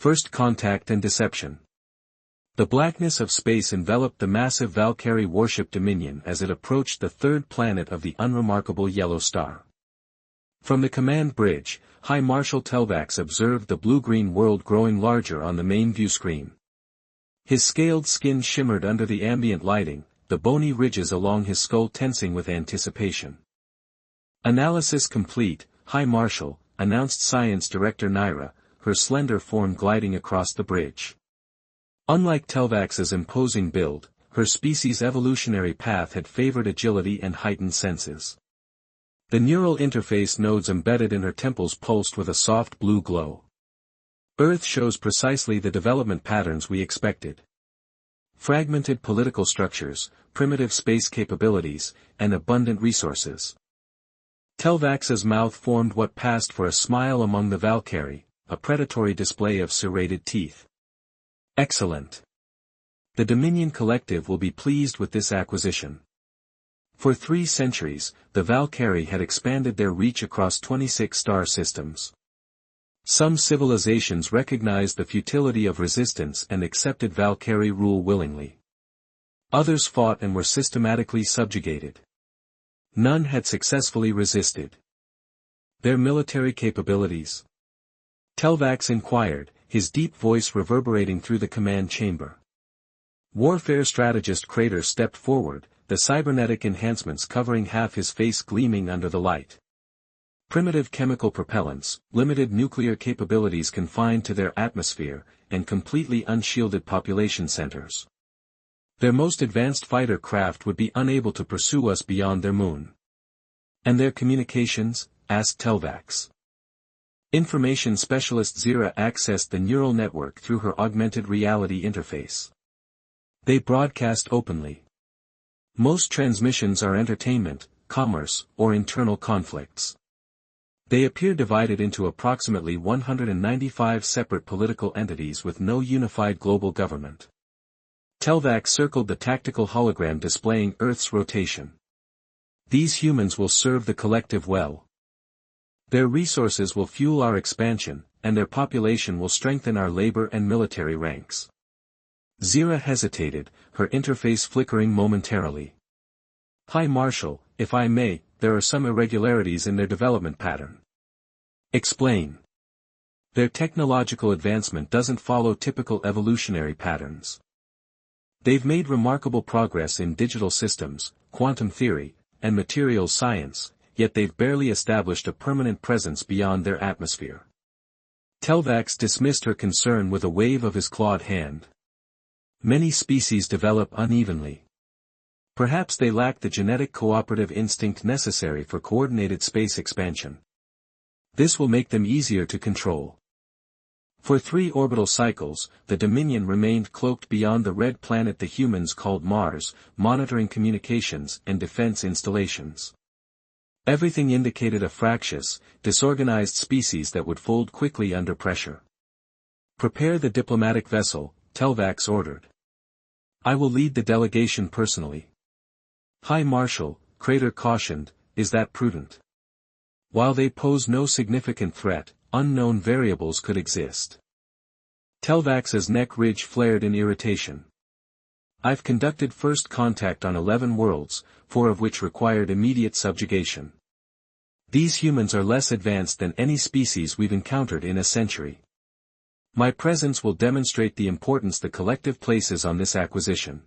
First contact and deception. The blackness of space enveloped the massive Valkyrie warship Dominion as it approached the third planet of the unremarkable yellow star. From the command bridge, High Marshal Telvax observed the blue-green world growing larger on the main view screen. His scaled skin shimmered under the ambient lighting, the bony ridges along his skull tensing with anticipation. Analysis complete, High Marshal, announced Science Director Naira, her slender form gliding across the bridge. Unlike Telvax's imposing build, her species' evolutionary path had favored agility and heightened senses. The neural interface nodes embedded in her temples pulsed with a soft blue glow. Earth shows precisely the development patterns we expected. Fragmented political structures, primitive space capabilities, and abundant resources. Telvax's mouth formed what passed for a smile among the Valkyrie, a predatory display of serrated teeth. Excellent. The Dominion Collective will be pleased with this acquisition. For 3 centuries, the Valkyrie had expanded their reach across 26 star systems. Some civilizations recognized the futility of resistance and accepted Valkyrie rule willingly. Others fought and were systematically subjugated. None had successfully resisted. Their military capabilities? Telvax inquired, his deep voice reverberating through the command chamber. Warfare strategist Crater stepped forward, the cybernetic enhancements covering half his face gleaming under the light. Primitive chemical propellants, limited nuclear capabilities confined to their atmosphere, and completely unshielded population centers. Their most advanced fighter craft would be unable to pursue us beyond their moon. And their communications? Asked Telvax. Information specialist Zira accessed the neural network through her augmented reality interface. They broadcast openly. Most transmissions are entertainment, commerce, or internal conflicts. They appear divided into approximately 195 separate political entities with no unified global government. Telvax circled the tactical hologram displaying Earth's rotation. These humans will serve the collective well. Their resources will fuel our expansion, and their population will strengthen our labor and military ranks. Zira hesitated, her interface flickering momentarily. High Marshal, if I may, there are some irregularities in their development pattern. Explain. Their technological advancement doesn't follow typical evolutionary patterns. They've made remarkable progress in digital systems, quantum theory, and materials science, yet they've barely established a permanent presence beyond their atmosphere. Telvax dismissed her concern with a wave of his clawed hand. Many species develop unevenly. Perhaps they lack the genetic cooperative instinct necessary for coordinated space expansion. This will make them easier to control. For 3 orbital cycles, the Dominion remained cloaked beyond the red planet the humans called Mars, monitoring communications and defense installations. Everything indicated a fractious, disorganized species that would fold quickly under pressure. Prepare the diplomatic vessel, Telvax ordered. I will lead the delegation personally. High Marshal, Crater cautioned, is that prudent? While they pose no significant threat, unknown variables could exist. Telvax's neck ridge flared in irritation. I've conducted first contact on 11 worlds, 4 of which required immediate subjugation. These humans are less advanced than any species we've encountered in a century. My presence will demonstrate the importance the collective places on this acquisition.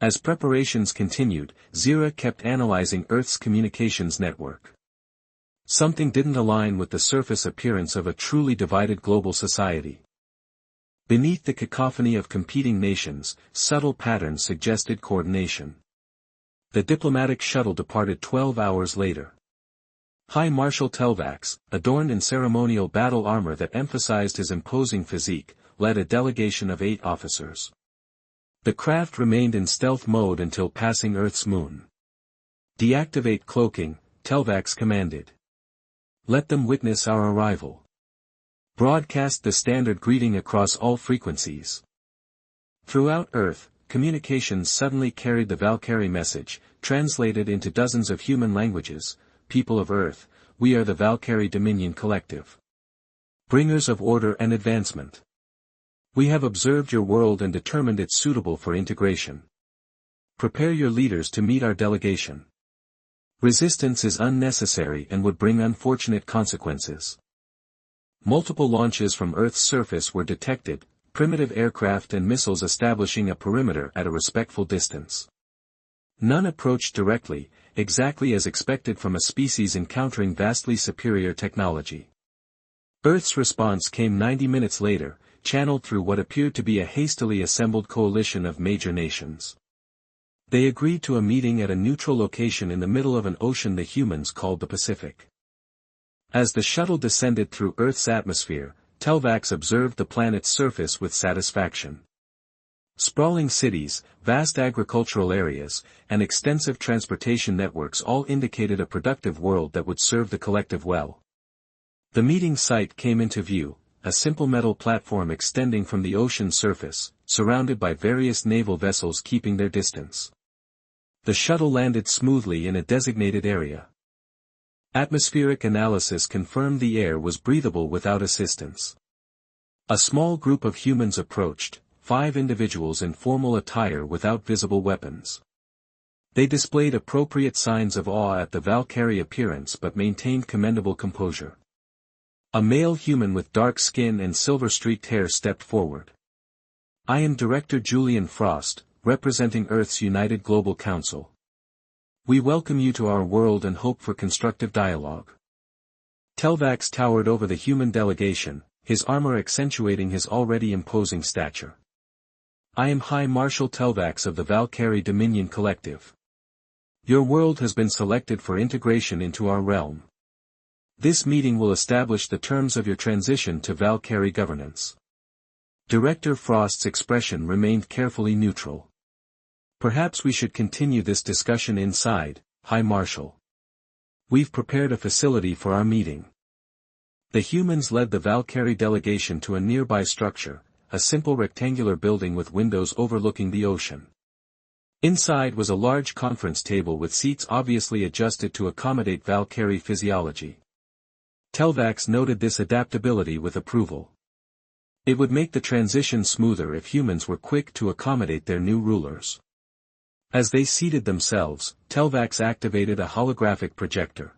As preparations continued, Zira kept analyzing Earth's communications network. Something didn't align with the surface appearance of a truly divided global society. Beneath the cacophony of competing nations, subtle patterns suggested coordination. The diplomatic shuttle departed 12 hours later. High Marshal Telvax, adorned in ceremonial battle armor that emphasized his imposing physique, led a delegation of 8 officers. The craft remained in stealth mode until passing Earth's moon. Deactivate cloaking, Telvax commanded. Let them witness our arrival. Broadcast the standard greeting across all frequencies. Throughout Earth, communications suddenly carried the Valkyrie message, translated into dozens of human languages. People of Earth, we are the Valkyrie Dominion Collective. Bringers of order and advancement. We have observed your world and determined it suitable for integration. Prepare your leaders to meet our delegation. Resistance is unnecessary and would bring unfortunate consequences. Multiple launches from Earth's surface were detected, primitive aircraft and missiles establishing a perimeter at a respectful distance. None approached directly, exactly as expected from a species encountering vastly superior technology. Earth's response came 90 minutes later, channeled through what appeared to be a hastily assembled coalition of major nations. They agreed to a meeting at a neutral location in the middle of an ocean the humans called the Pacific. As the shuttle descended through Earth's atmosphere, Telvax observed the planet's surface with satisfaction. Sprawling cities, vast agricultural areas, and extensive transportation networks all indicated a productive world that would serve the collective well. The meeting site came into view, a simple metal platform extending from the ocean surface, surrounded by various naval vessels keeping their distance. The shuttle landed smoothly in a designated area. Atmospheric analysis confirmed the air was breathable without assistance. A small group of humans approached, 5 individuals in formal attire without visible weapons. They displayed appropriate signs of awe at the Valkyrie appearance but maintained commendable composure. A male human with dark skin and silver-streaked hair stepped forward. I am Director Julian Frost, representing Earth's United Global Council. We welcome you to our world and hope for constructive dialogue. Telvax towered over the human delegation, his armor accentuating his already imposing stature. I am High Marshal Telvax of the Valkyrie Dominion Collective. Your world has been selected for integration into our realm. This meeting will establish the terms of your transition to Valkyrie governance. Director Frost's expression remained carefully neutral. Perhaps we should continue this discussion inside, High Marshal. We've prepared a facility for our meeting. The humans led the Valkyrie delegation to a nearby structure, a simple rectangular building with windows overlooking the ocean. Inside was a large conference table with seats obviously adjusted to accommodate Valkyrie physiology. Telvax noted this adaptability with approval. It would make the transition smoother if humans were quick to accommodate their new rulers. As they seated themselves, Telvax activated a holographic projector.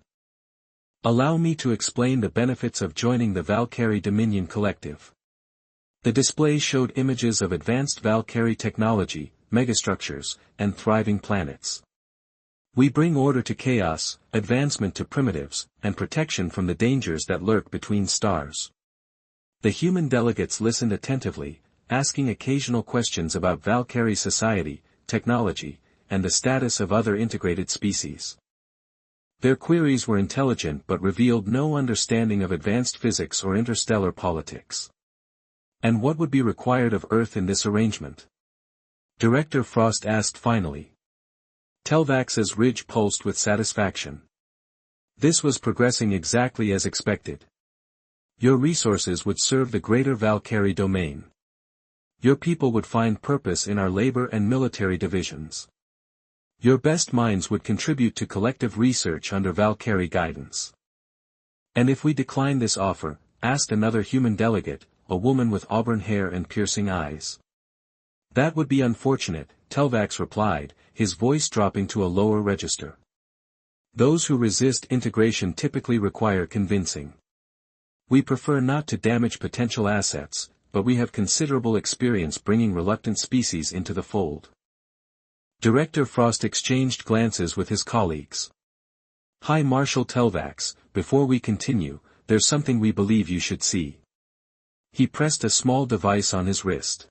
Allow me to explain the benefits of joining the Valkyrie Dominion Collective. The display showed images of advanced Valkyrie technology, megastructures, and thriving planets. We bring order to chaos, advancement to primitives, and protection from the dangers that lurk between stars. The human delegates listened attentively, asking occasional questions about Valkyrie society, technology, and the status of other integrated species. Their queries were intelligent but revealed no understanding of advanced physics or interstellar politics. And what would be required of Earth in this arrangement? Director Frost asked finally. Telvax's ridge pulsed with satisfaction. This was progressing exactly as expected. Your resources would serve the greater Valkyrie domain. Your people would find purpose in our labor and military divisions. Your best minds would contribute to collective research under Valkyrie guidance. And if we decline this offer, asked another human delegate, a woman with auburn hair and piercing eyes. That would be unfortunate, Telvax replied, his voice dropping to a lower register. Those who resist integration typically require convincing. We prefer not to damage potential assets, but we have considerable experience bringing reluctant species into the fold. Director Frost exchanged glances with his colleagues. High Marshal Telvax, before we continue, there's something we believe you should see. He pressed a small device on his wrist.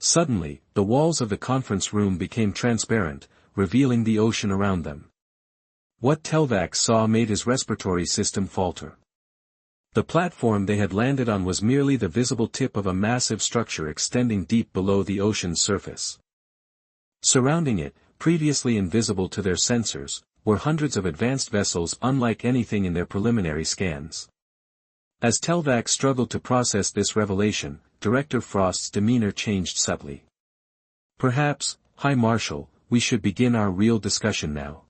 Suddenly, the walls of the conference room became transparent, revealing the ocean around them. What Telvax saw made his respiratory system falter. The platform they had landed on was merely the visible tip of a massive structure extending deep below the ocean's surface. Surrounding it, previously invisible to their sensors, were hundreds of advanced vessels unlike anything in their preliminary scans. As Telvax struggled to process this revelation, Director Frost's demeanor changed subtly. Perhaps, High Marshal, we should begin our real discussion now.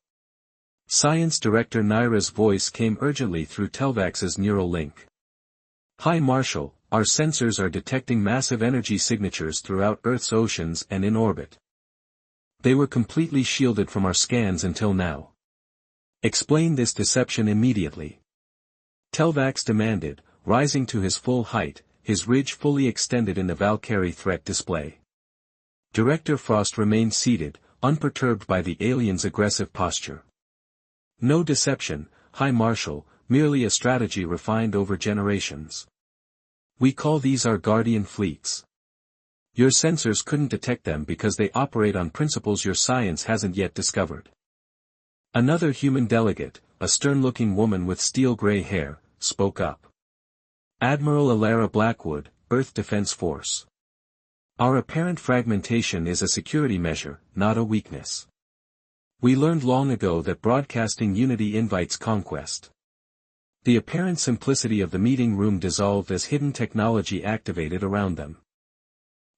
Science Director Naira's voice came urgently through Telvax's neural link. High Marshal, our sensors are detecting massive energy signatures throughout Earth's oceans and in orbit. They were completely shielded from our scans until now. Explain this deception immediately. Telvax demanded, rising to his full height, his ridge fully extended in the Valkyrie threat display. Director Frost remained seated, unperturbed by the alien's aggressive posture. No deception, High Marshal, merely a strategy refined over generations. We call these our guardian fleets. Your sensors couldn't detect them because they operate on principles your science hasn't yet discovered. Another human delegate, a stern-looking woman with steel-gray hair, spoke up. Admiral Alara Blackwood, Earth Defense Force. Our apparent fragmentation is a security measure, not a weakness. We learned long ago that broadcasting unity invites conquest. The apparent simplicity of the meeting room dissolved as hidden technology activated around them.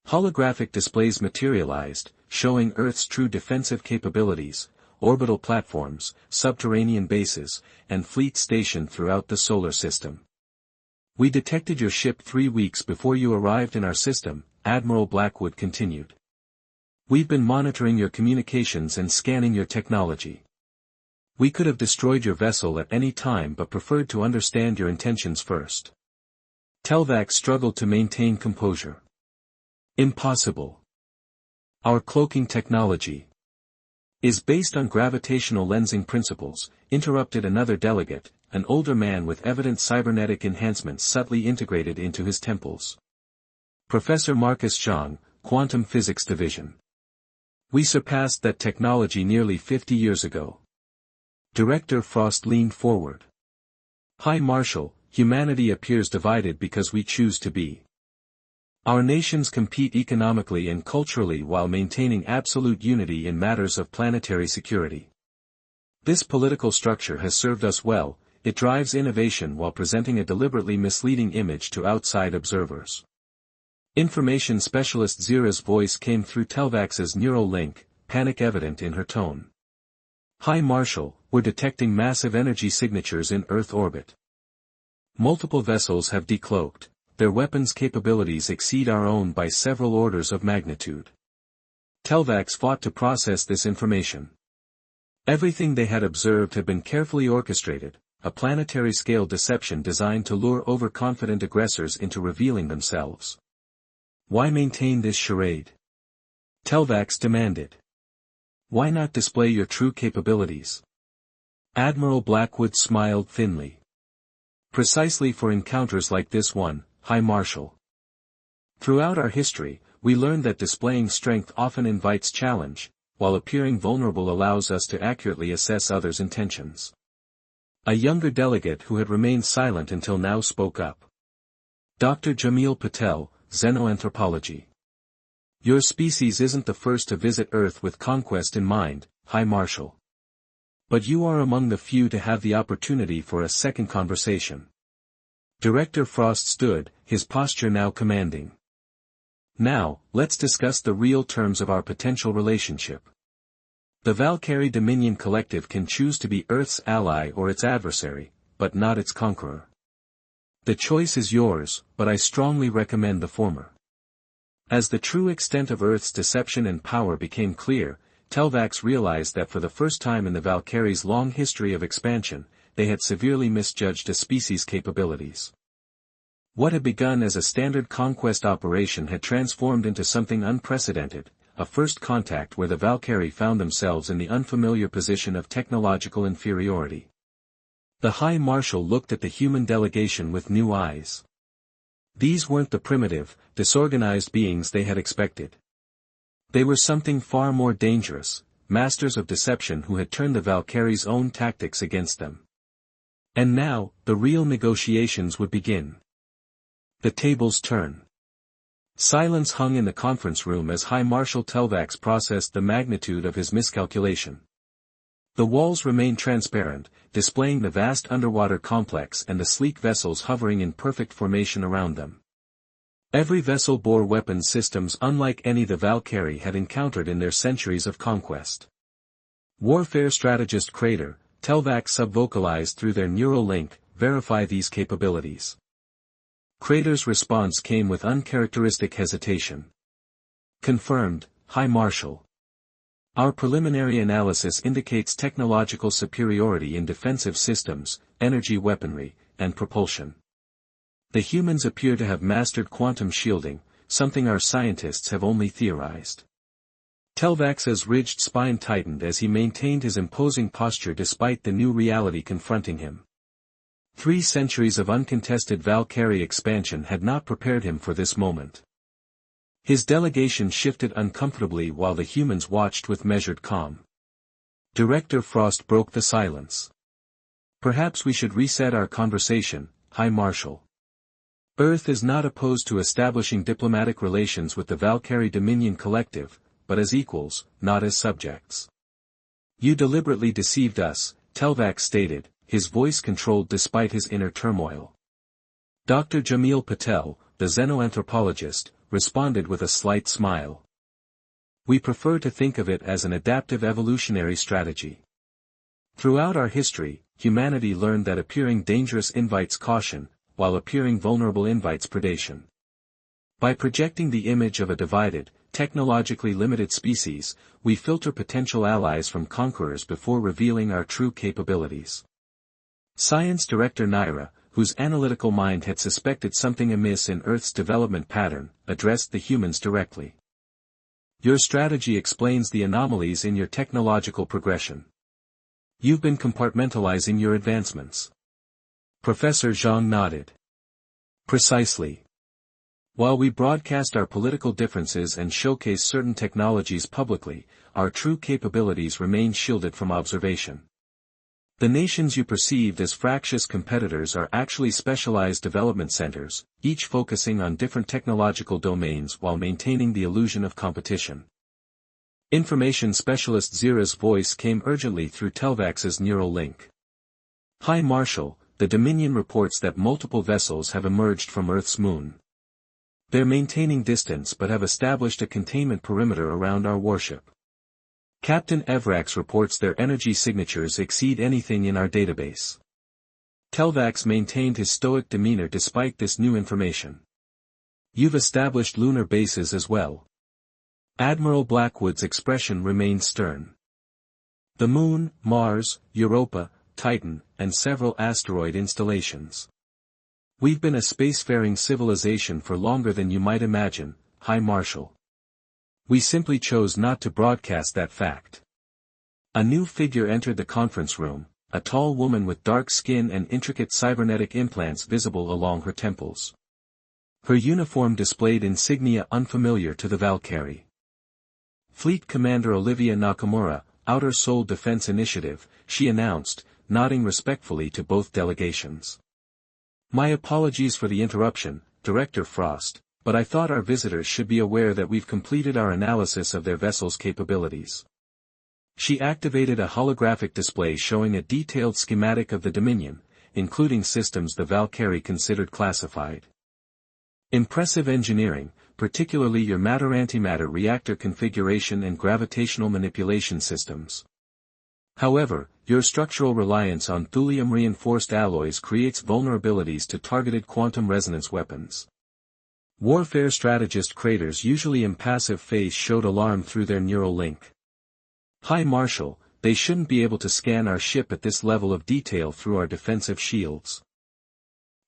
Holographic displays materialized, showing Earth's true defensive capabilities, orbital platforms, subterranean bases, and fleet stationed throughout the solar system. We detected your ship 3 weeks before you arrived in our system, Admiral Blackwood continued. We've been monitoring your communications and scanning your technology. We could have destroyed your vessel at any time but preferred to understand your intentions first. Telvax struggled to maintain composure. Impossible. Our cloaking technology is based on gravitational lensing principles, interrupted another delegate, an older man with evident cybernetic enhancements subtly integrated into his temples. Professor Marcus Zhang, Quantum Physics Division. We surpassed that technology nearly 50 years ago. Director Frost leaned forward. High Marshal, humanity appears divided because we choose to be. Our nations compete economically and culturally while maintaining absolute unity in matters of planetary security. This political structure has served us well. It drives innovation while presenting a deliberately misleading image to outside observers. Information Specialist Zira's voice came through Telvax's neural link, panic evident in her tone. High Marshal, we're detecting massive energy signatures in Earth orbit. Multiple vessels have decloaked, their weapons capabilities exceed our own by several orders of magnitude. Telvax fought to process this information. Everything they had observed had been carefully orchestrated, a planetary-scale deception designed to lure overconfident aggressors into revealing themselves. Why maintain this charade? Telvax demanded. Why not display your true capabilities? Admiral Blackwood smiled thinly. Precisely for encounters like this one, High Marshal. Throughout our history, we learned that displaying strength often invites challenge, while appearing vulnerable allows us to accurately assess others' intentions. A younger delegate who had remained silent until now spoke up. Dr. Jamil Patel, Xenoanthropology. Your species isn't the first to visit Earth with conquest in mind, High Marshal. But you are among the few to have the opportunity for a second conversation. Director Frost stood, his posture now commanding. Now, let's discuss the real terms of our potential relationship. The Valkyrie Dominion Collective can choose to be Earth's ally or its adversary, but not its conqueror. The choice is yours, but I strongly recommend the former. As the true extent of Earth's deception and power became clear, Telvax realized that for the first time in the Valkyrie's long history of expansion, they had severely misjudged a species' capabilities. What had begun as a standard conquest operation had transformed into something unprecedented, a first contact where the Valkyrie found themselves in the unfamiliar position of technological inferiority. The High Marshal looked at the human delegation with new eyes. These weren't the primitive, disorganized beings they had expected. They were something far more dangerous, masters of deception who had turned the Valkyrie's own tactics against them. And now, the real negotiations would begin. The tables turn. Silence hung in the conference room as High Marshal Telvax processed the magnitude of his miscalculation. The walls remained transparent, displaying the vast underwater complex and the sleek vessels hovering in perfect formation around them. Every vessel bore weapons systems unlike any the Valkyrie had encountered in their centuries of conquest. Warfare strategist Crater, Telvax subvocalized through their neural link, verify these capabilities. Crater's response came with uncharacteristic hesitation. Confirmed, High Marshal. Our preliminary analysis indicates technological superiority in defensive systems, energy weaponry, and propulsion. The humans appear to have mastered quantum shielding, something our scientists have only theorized. Telvax's ridged spine tightened as he maintained his imposing posture despite the new reality confronting him. 3 centuries of uncontested Valkyrie expansion had not prepared him for this moment. His delegation shifted uncomfortably while the humans watched with measured calm. Director Frost broke the silence. Perhaps we should reset our conversation, High Marshal. Earth is not opposed to establishing diplomatic relations with the Valkyrie Dominion Collective, but as equals, not as subjects. You deliberately deceived us, Telvax stated, his voice controlled despite his inner turmoil. Dr. Jamil Patel, the xenoanthropologist, responded with a slight smile. We prefer to think of it as an adaptive evolutionary strategy. Throughout our history, humanity learned that appearing dangerous invites caution, while appearing vulnerable invites predation. By projecting the image of a divided, technologically limited species, we filter potential allies from conquerors before revealing our true capabilities. Science Director Naira, whose analytical mind had suspected something amiss in Earth's development pattern, addressed the humans directly. Your strategy explains the anomalies in your technological progression. You've been compartmentalizing your advancements. Professor Zhang nodded. Precisely. While we broadcast our political differences and showcase certain technologies publicly, our true capabilities remain shielded from observation. The nations you perceived as fractious competitors are actually specialized development centers, each focusing on different technological domains while maintaining the illusion of competition. Information Specialist Zira's voice came urgently through Telvax's neural link. High Marshal, the Dominion reports that multiple vessels have emerged from Earth's moon. They're maintaining distance but have established a containment perimeter around our warship. Captain Evrax reports their energy signatures exceed anything in our database. Telvax maintained his stoic demeanor despite this new information. You've established lunar bases as well. Admiral Blackwood's expression remained stern. The Moon, Mars, Europa, Titan, and several asteroid installations. We've been a spacefaring civilization for longer than you might imagine, High Marshal. We simply chose not to broadcast that fact. A new figure entered the conference room, a tall woman with dark skin and intricate cybernetic implants visible along her temples. Her uniform displayed insignia unfamiliar to the Valkyrie. Fleet Commander Olivia Nakamura, Outer Soul Defense Initiative, she announced, nodding respectfully to both delegations. My apologies for the interruption, Director Frost, but I thought our visitors should be aware that we've completed our analysis of their vessel's capabilities. She activated a holographic display showing a detailed schematic of the Dominion, including systems the Valkyrie considered classified. Impressive engineering, particularly your matter-antimatter reactor configuration and gravitational manipulation systems. However, your structural reliance on thulium-reinforced alloys creates vulnerabilities to targeted quantum resonance weapons. Warfare strategist Crater's usually impassive face showed alarm through their neural link. High Marshal, they shouldn't be able to scan our ship at this level of detail through our defensive shields.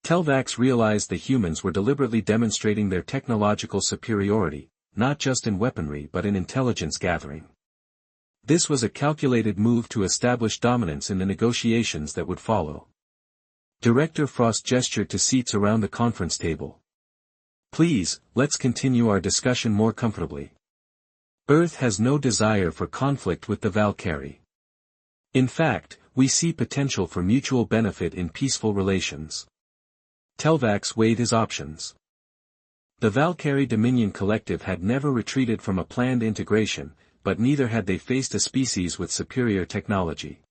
Telvax realized the humans were deliberately demonstrating their technological superiority, not just in weaponry but in intelligence gathering. This was a calculated move to establish dominance in the negotiations that would follow. Director Frost gestured to seats around the conference table. Please, let's continue our discussion more comfortably. Earth has no desire for conflict with the Valkyrie. In fact, we see potential for mutual benefit in peaceful relations. Telvax weighed his options. The Valkyrie Dominion Collective had never retreated from a planned integration, but neither had they faced a species with superior technology.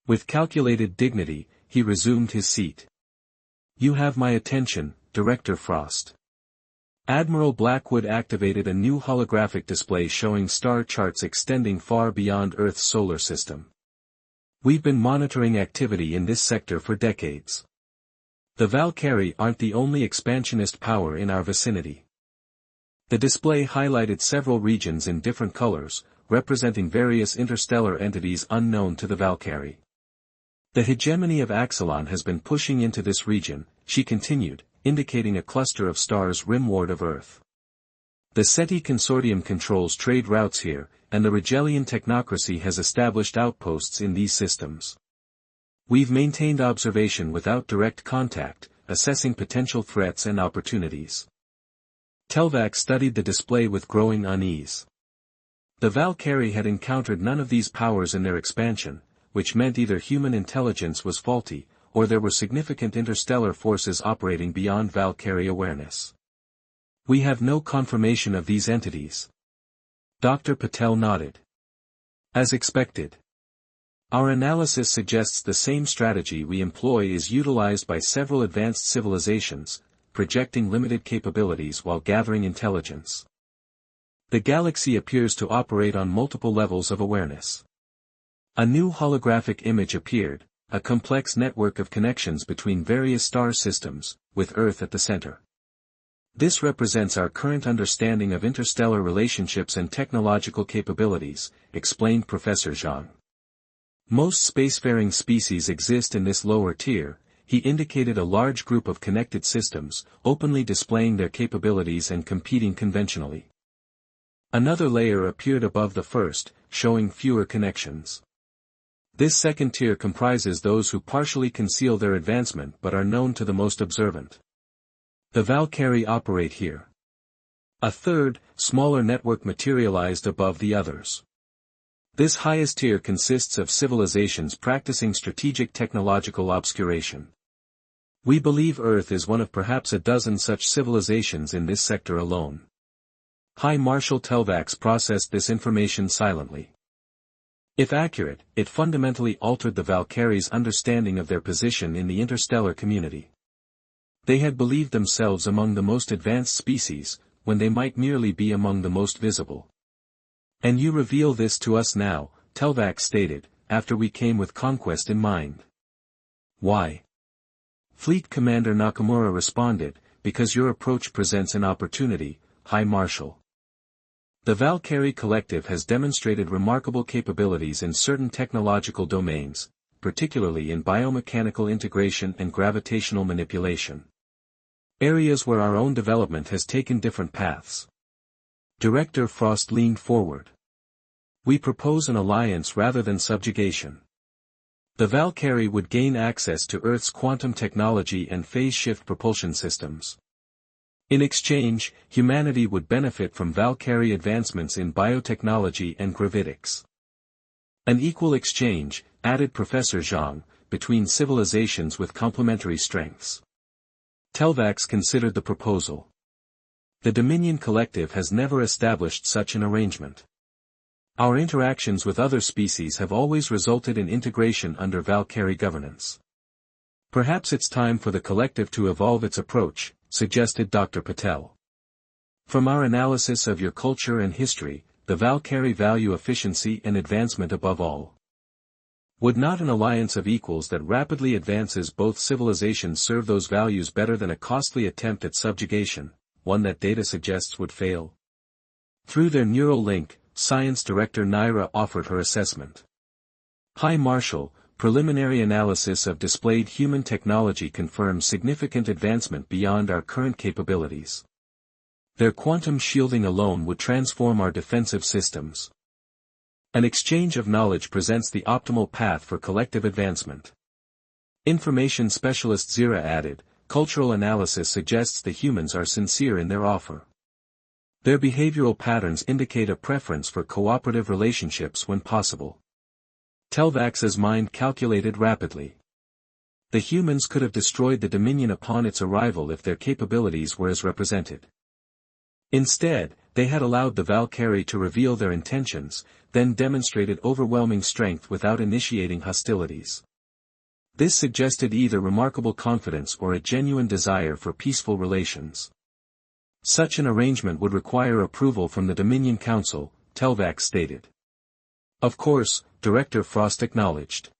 With calculated dignity, he resumed his seat. You have my attention, Director Frost. Admiral Blackwood activated a new holographic display showing star charts extending far beyond Earth's solar system. We've been monitoring activity in this sector for decades. The Valkyrie aren't the only expansionist power in our vicinity. The display highlighted several regions in different colors, representing various interstellar entities unknown to the Valkyrie. The hegemony of Axelon has been pushing into this region, she continued, indicating a cluster of stars rimward of Earth. The SETI consortium controls trade routes here, and the Rigelian technocracy has established outposts in these systems. We've maintained observation without direct contact, assessing potential threats and opportunities. Telvac studied the display with growing unease. The Valkyrie had encountered none of these powers in their expansion, which meant either human intelligence was faulty, or there were significant interstellar forces operating beyond Valkyrie awareness. We have no confirmation of these entities. Dr. Patel nodded. As expected. Our analysis suggests the same strategy we employ is utilized by several advanced civilizations, projecting limited capabilities while gathering intelligence. The galaxy appears to operate on multiple levels of awareness. A new holographic image appeared, a complex network of connections between various star systems, with Earth at the center. This represents our current understanding of interstellar relationships and technological capabilities, explained Professor Zhang. Most spacefaring species exist in this lower tier. He indicated a large group of connected systems, openly displaying their capabilities and competing conventionally. Another layer appeared above the first, showing fewer connections. This second tier comprises those who partially conceal their advancement but are known to the most observant. The Valkyrie operate here. A third, smaller network materialized above the others. This highest tier consists of civilizations practicing strategic technological obscuration. We believe Earth is one of perhaps a dozen such civilizations in this sector alone. High Marshal Telvax processed this information silently. If accurate, it fundamentally altered the Valkyrie's understanding of their position in the interstellar community. They had believed themselves among the most advanced species, when they might merely be among the most visible. And you reveal this to us now, Telvac stated, after we came with conquest in mind. Why? Fleet Commander Nakamura responded, because your approach presents an opportunity, High Marshal. The Valkyrie Collective has demonstrated remarkable capabilities in certain technological domains, particularly in biomechanical integration and gravitational manipulation. Areas where our own development has taken different paths. Director Frost leaned forward. We propose an alliance rather than subjugation. The Valkyrie would gain access to Earth's quantum technology and phase-shift propulsion systems. In exchange, humanity would benefit from Valkyrie advancements in biotechnology and gravitics. An equal exchange, added Professor Zhang, between civilizations with complementary strengths. Telvax considered the proposal. The Dominion Collective has never established such an arrangement. Our interactions with other species have always resulted in integration under Valkyrie governance. Perhaps it's time for the Collective to evolve its approach, suggested Dr. Patel. From our analysis of your culture and history, the Valkyrie value efficiency and advancement above all. Would not an alliance of equals that rapidly advances both civilizations serve those values better than a costly attempt at subjugation, one that data suggests would fail? Through their neural link, Science Director Naira offered her assessment. High Marshal, preliminary analysis of displayed human technology confirms significant advancement beyond our current capabilities. Their quantum shielding alone would transform our defensive systems. An exchange of knowledge presents the optimal path for collective advancement. Information Specialist Zira added, cultural analysis suggests the humans are sincere in their offer. Their behavioral patterns indicate a preference for cooperative relationships when possible. Telvax's mind calculated rapidly. The humans could have destroyed the Dominion upon its arrival if their capabilities were as represented. Instead, they had allowed the Valkyrie to reveal their intentions, then demonstrated overwhelming strength without initiating hostilities. This suggested either remarkable confidence or a genuine desire for peaceful relations. Such an arrangement would require approval from the Dominion Council, Telvac stated. Of course, Director Frost acknowledged.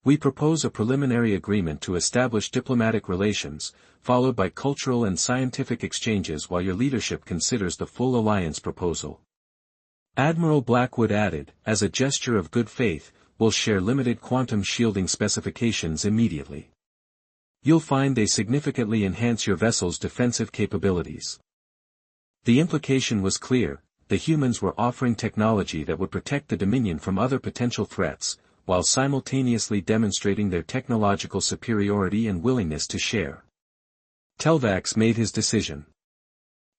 We propose a preliminary agreement to establish diplomatic relations, followed by cultural and scientific exchanges while your leadership considers the full alliance proposal. Admiral Blackwood added, as a gesture of good faith, we'll share limited quantum shielding specifications immediately. You'll find they significantly enhance your vessel's defensive capabilities. The implication was clear: the humans were offering technology that would protect the Dominion from other potential threats, while simultaneously demonstrating their technological superiority and willingness to share. Telvax made his decision.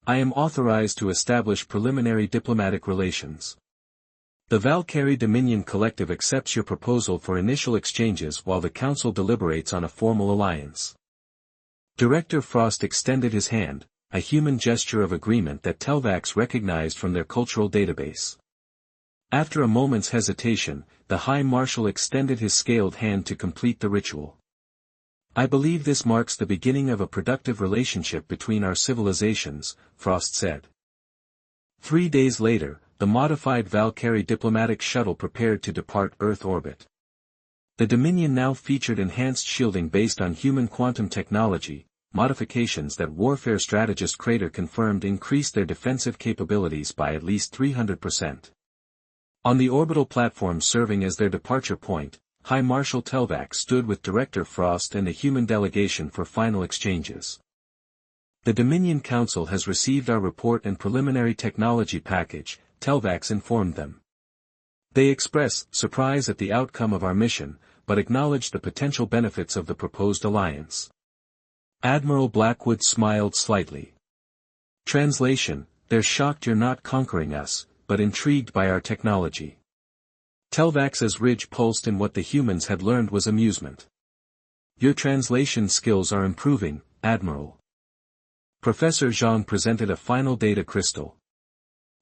I am authorized to establish preliminary diplomatic relations. The Valkyrie Dominion Collective accepts your proposal for initial exchanges while the Council deliberates on a formal alliance. Director Frost extended his hand, a human gesture of agreement that Telvax recognized from their cultural database. After a moment's hesitation, the High Marshal extended his scaled hand to complete the ritual. I believe this marks the beginning of a productive relationship between our civilizations, Frost said. 3 days later, the modified Valkyrie diplomatic shuttle prepared to depart Earth orbit. The Dominion now featured enhanced shielding based on human quantum technology, modifications that warfare strategist Crater confirmed increased their defensive capabilities by at least 300%. On the orbital platform serving as their departure point, High Marshal Telvax stood with Director Frost and the human delegation for final exchanges. The Dominion Council has received our report and preliminary technology package, Telvax informed them. They express surprise at the outcome of our mission, but acknowledge the potential benefits of the proposed alliance. Admiral Blackwood smiled slightly. Translation: they're shocked you're not conquering us, but intrigued by our technology. Telvax's ridge pulsed in what the humans had learned was amusement. Your translation skills are improving, Admiral. Professor Zhang presented a final data crystal.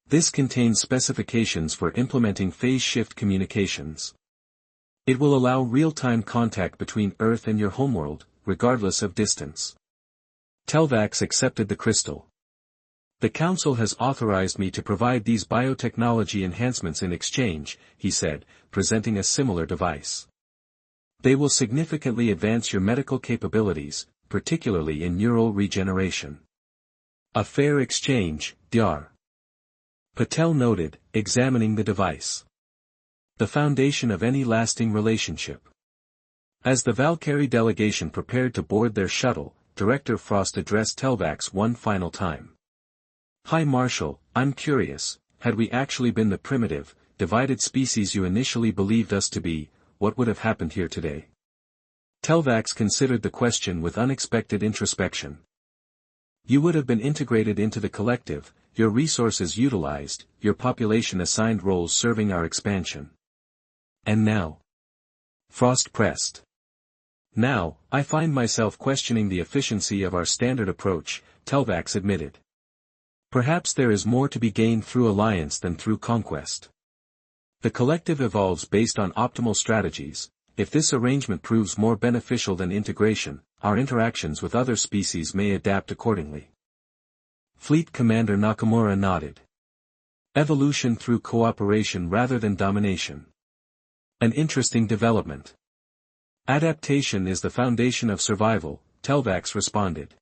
This contains specifications for implementing phase shift communications. It will allow real-time contact between Earth and your homeworld, regardless of distance. Telvax accepted the crystal. The Council has authorized me to provide these biotechnology enhancements in exchange, he said, presenting a similar device. They will significantly advance your medical capabilities, particularly in neural regeneration. A fair exchange, Dr. Patel noted, examining the device. The foundation of any lasting relationship. As the Valkyrie delegation prepared to board their shuttle, Director Frost addressed Telvax one final time. High Marshal, I'm curious, had we actually been the primitive, divided species you initially believed us to be, what would have happened here today? Telvax considered the question with unexpected introspection. You would have been integrated into the collective, your resources utilized, your population assigned roles serving our expansion. And now? Frost pressed. Now, I find myself questioning the efficiency of our standard approach, Telvax admitted. Perhaps there is more to be gained through alliance than through conquest. The collective evolves based on optimal strategies. If this arrangement proves more beneficial than integration, our interactions with other species may adapt accordingly. Fleet Commander Nakamura nodded. Evolution through cooperation rather than domination. An interesting development. Adaptation is the foundation of survival, Telvax responded.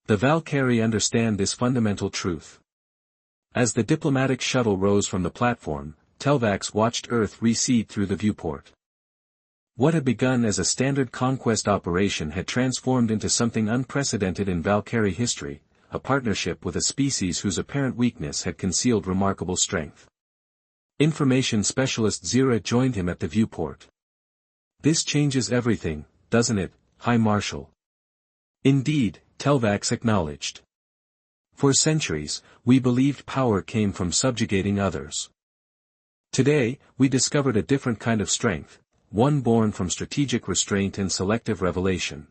The Valkyrie understand this fundamental truth. As the diplomatic shuttle rose from the platform, Telvax watched Earth recede through the viewport. What had begun as a standard conquest operation had transformed into something unprecedented in Valkyrie history, a partnership with a species whose apparent weakness had concealed remarkable strength. Information specialist Zira joined him at the viewport. This changes everything, doesn't it, High Marshal? Indeed, Telvax acknowledged. For centuries, we believed power came from subjugating others. Today, we discovered a different kind of strength, one born from strategic restraint and selective revelation.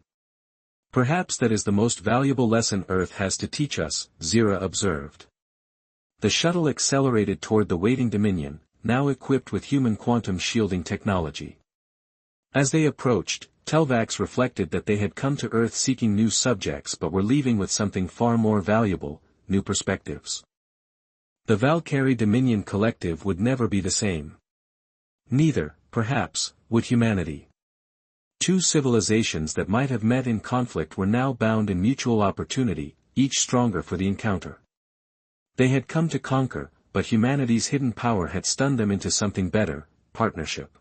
Perhaps that is the most valuable lesson Earth has to teach us, Zira observed. The shuttle accelerated toward the waiting Dominion, now equipped with human quantum shielding technology. As they approached, Telvax reflected that they had come to Earth seeking new subjects but were leaving with something far more valuable, new perspectives. The Valkyrie Dominion Collective would never be the same. Neither, perhaps, would humanity. Two civilizations that might have met in conflict were now bound in mutual opportunity, each stronger for the encounter. They had come to conquer, but humanity's hidden power had stunned them into something better: partnership.